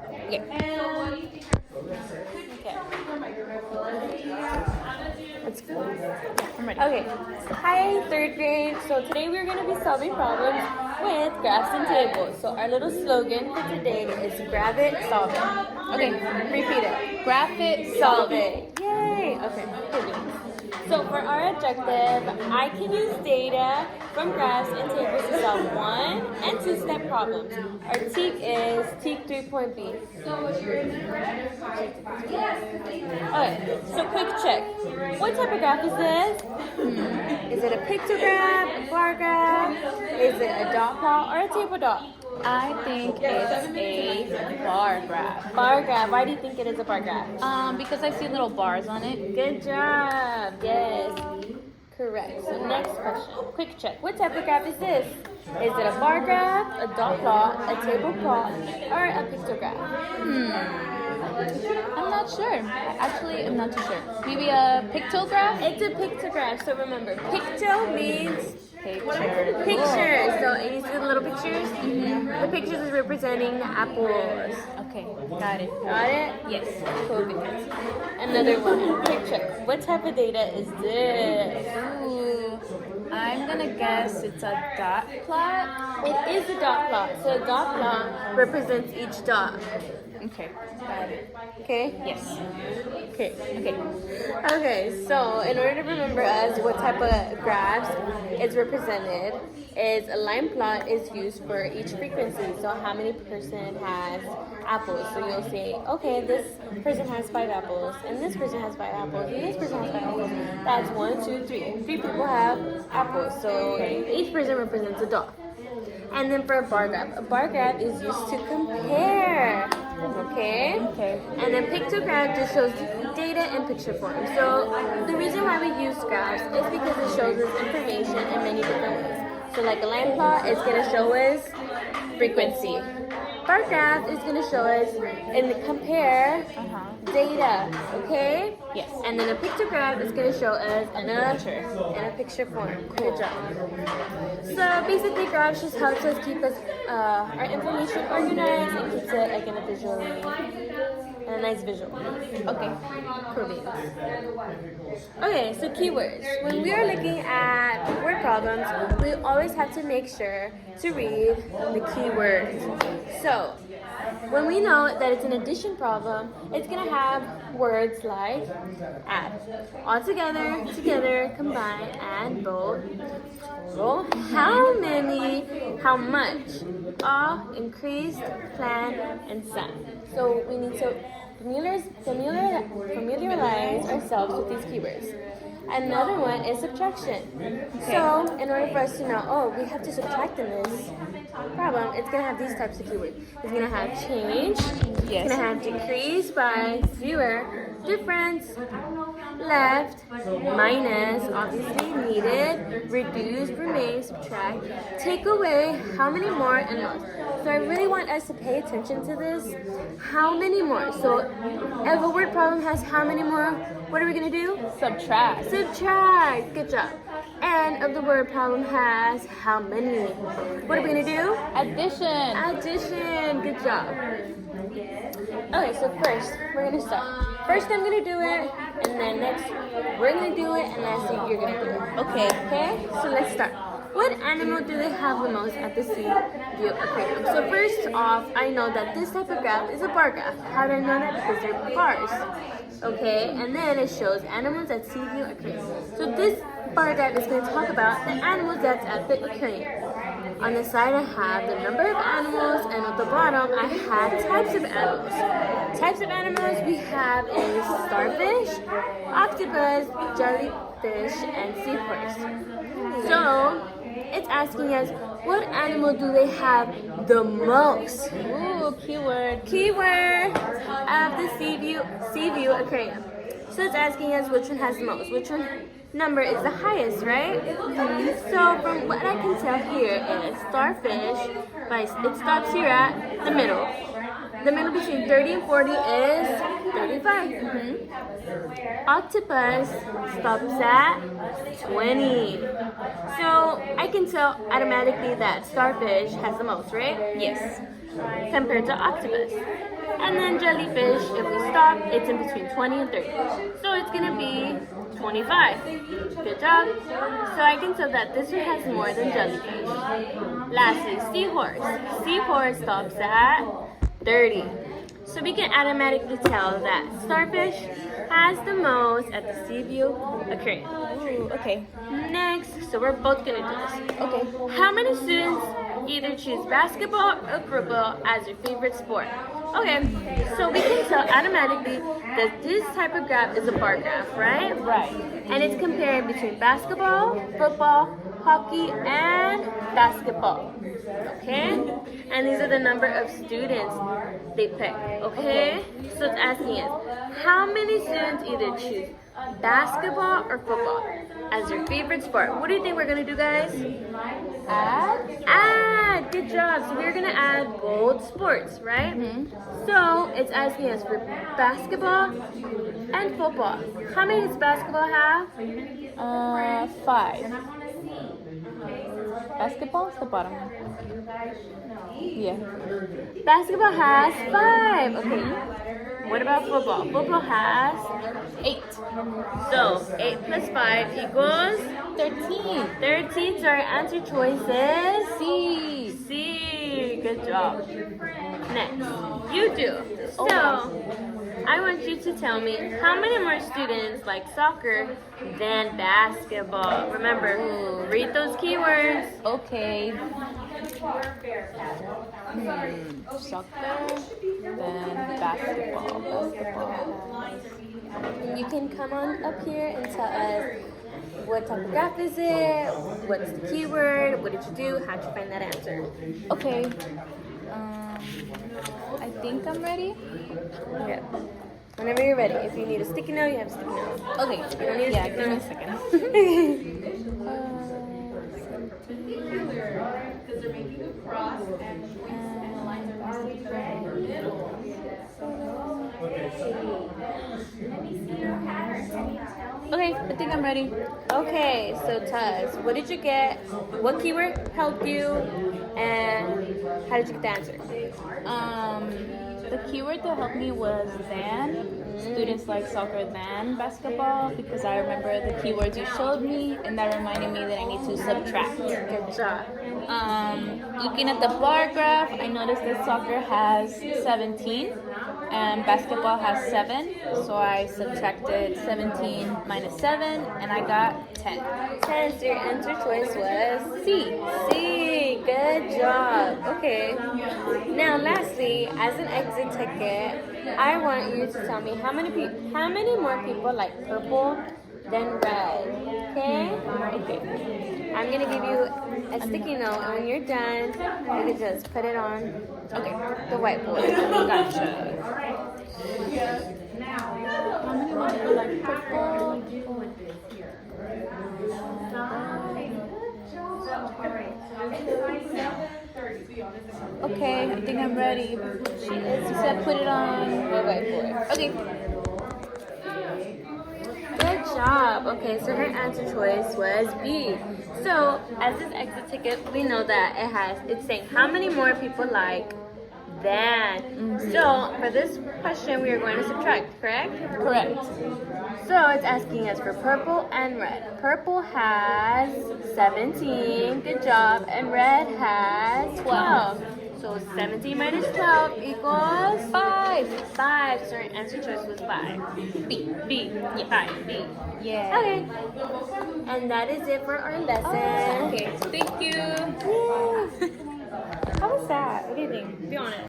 Okay. Let's go. I'm ready. Okay. Hi, third grade. So today we're going to be solving problems with graphs and tables. So our little slogan for today is grab it, solve it. Okay. Repeat it. Graph it, Solve it. Yay. Okay. Cool. So for our objective, I can use data from graphs and tables to solve 1 and 2-step problems. Our TEK is TEK 3.B. Okay, so quick check. What type of graph is this? Is it a pictograph, a bar graph? Is it a dot plot or a table dot? I think it's a bar graph. Bar graph. Why do you think it is a bar graph? Because I see little bars on it. Good job. Yes. Correct. So next question. Quick check. What type of graph is this? Is it a bar graph, a dot plot, a table plot, or a pictograph? I'm not sure. Actually, I'm not too sure. Maybe a pictograph? It's a pictograph. So remember, picto means Picture. pictures. So you see the little pictures? The pictures is representing the apples. Okay, got it. Got it? Yes. Cool beans. Another one. Quick check. What type of data is this? Ooh, I'm gonna guess it's a dot plot. It is a dot plot. So a dot plot represents each dot. Okay, got it. Okay? Yes. Okay. Okay. Okay, so in order to remember us what type of graphs is represented, is a line plot is used for each frequency. So how many person has apples? So you'll say, okay, this person has 5 apples, and this person has 5 apples, and this person has 5 apples. That's 1, 2, 3. 3 people have apples. So each person represents a dot. And then for a bar graph is used to compare. Okay? Okay. And then pictograph just shows data in picture form. So the reason why we use graphs is because it shows us information in many different ways. So like a line plot is going to show us frequency. Bar graph is going to show us and compare data, okay? Yes. And then a pictograph is going to show us in a picture form. Good job. So basically, graphs just helps us keep us our information organized and keeps it like in a nice visual. Okay. Cool beans. Okay, so keywords. When we are looking at word problems, we always have to make sure to read the keywords. So when we know that it's an addition problem, it's going to have words like add, all together, together, combine, add, both, total, how many, how much, all, increased, plan, and sum. So we need to familiarize ourselves with these keywords. Another one is subtraction. So in order for us to know, oh, we have to subtract in this problem, it's going to have these types of keywords. It's going to have change, it's going to have decrease by 0, difference, left, minus, obviously needed, reduce, remain, subtract, take away, how many more, and less. So I really want us to pay attention to this. How many more? So if a word problem has how many more, what are we going to do? Subtract. Subtract. Good job. And if the word problem has how many, what are we going to do? Addition. Addition. Good job. Okay, so first, we're going to start. First, I'm going to do it, and then next, we're going to do it, and lastly, you're going to do it. Okay. Okay? So let's start. What animal do they have the most at the sea view aquarium? So first off, I know that this type of graph is a bar graph. How do I know that? Because they're bars. Okay, and then it shows animals at sea view aquarium. So this bar graph is going to talk about the animals that's at the aquarium. On the side I have the number of animals, and at the bottom I have types of animals. Types of animals we have is starfish, octopus, jellyfish, and seahorse. So it's asking us, what animal do they have the most? Ooh, keyword. Keyword of the sea view aquarium. So it's asking us which one has the most, which one number is the highest, right? So from what I can tell here is starfish, it stops here at the middle. The middle between 30 and 40 is 35. Octopus stops at 20. So I can tell automatically that starfish has the most, right? Yes. Compared to octopus. And then jellyfish, if we stop, it's in between 20 and 30. So it's gonna be 25. Good job. So I can tell that this one has more than jellyfish. Lastly, seahorse. Seahorse stops at 30. So we can automatically tell that starfish has the most at the Seaview Aquarium. Ooh, okay. Next, so we're both gonna do this. Okay. How many students either choose basketball or football as their favorite sport? Okay, so we can tell automatically that this type of graph is a bar graph, right? Right. And it's comparing between basketball, football, hockey, and basketball. Okay? And these are the number of students they pick. Okay? So it's asking us, how many students either choose basketball or football as their favorite sport? What do you think we're gonna do, guys? Add. Good job. So we're gonna add both sports, right? So it's asking us for basketball and football. How many does basketball have? 5. Basketball is the bottom one. Yeah. Basketball has 5. Okay. What about football? Football has 8. so 8 plus 5 equals 13. 13. So our answer choice is C. C. Good job. Next, you do. So I want you to tell me how many more students like soccer than basketball. Remember, read those keywords. Okay. Soccer, then basketball. You can come on up here and tell us what type of graph is it, what's the keyword, what did you do, how'd you find that answer? Okay. I think I'm ready. Yeah. Whenever you're ready. If you need a sticky note, you have a sticky note. Okay. You don't need a Yeah, sticky give me a note. second. Okay, I think I'm ready. Okay, so Tuz, what did you get? What keyword helped you? And how did you get the answer? The keyword that helped me was than. Students like soccer than basketball because I remember the keywords you showed me and that reminded me that I need to subtract. Good job. Looking at the bar graph, I noticed that soccer has 17 and basketball has 7. So I subtracted 17 minus 7 and I got 10. 10, so your answer choice was C. C. Good job. Okay. Now, lastly, as an exit ticket, I want you to tell me how many more people like purple than red. Okay? Okay. I'm gonna give you a sticky note, and when you're done, you can just put it on the whiteboard. Gotcha. How many more people like purple? Okay, I think I'm ready. She said put it on the whiteboard. Okay. Good job. Okay, so her answer choice was B. So as this exit ticket, we know that it's saying how many more people like than. So for this question, we are going to subtract, correct? Correct. So it's asking us for purple and red. Purple has 17, good job, and red has 12. So 17 minus 12 equals 5. 5. So our answer choice was 5. B. B. Yeah. 5. B. Yeah. Okay. And that is it for our lesson. Okay, thank you. How was that? What do you think? Be honest.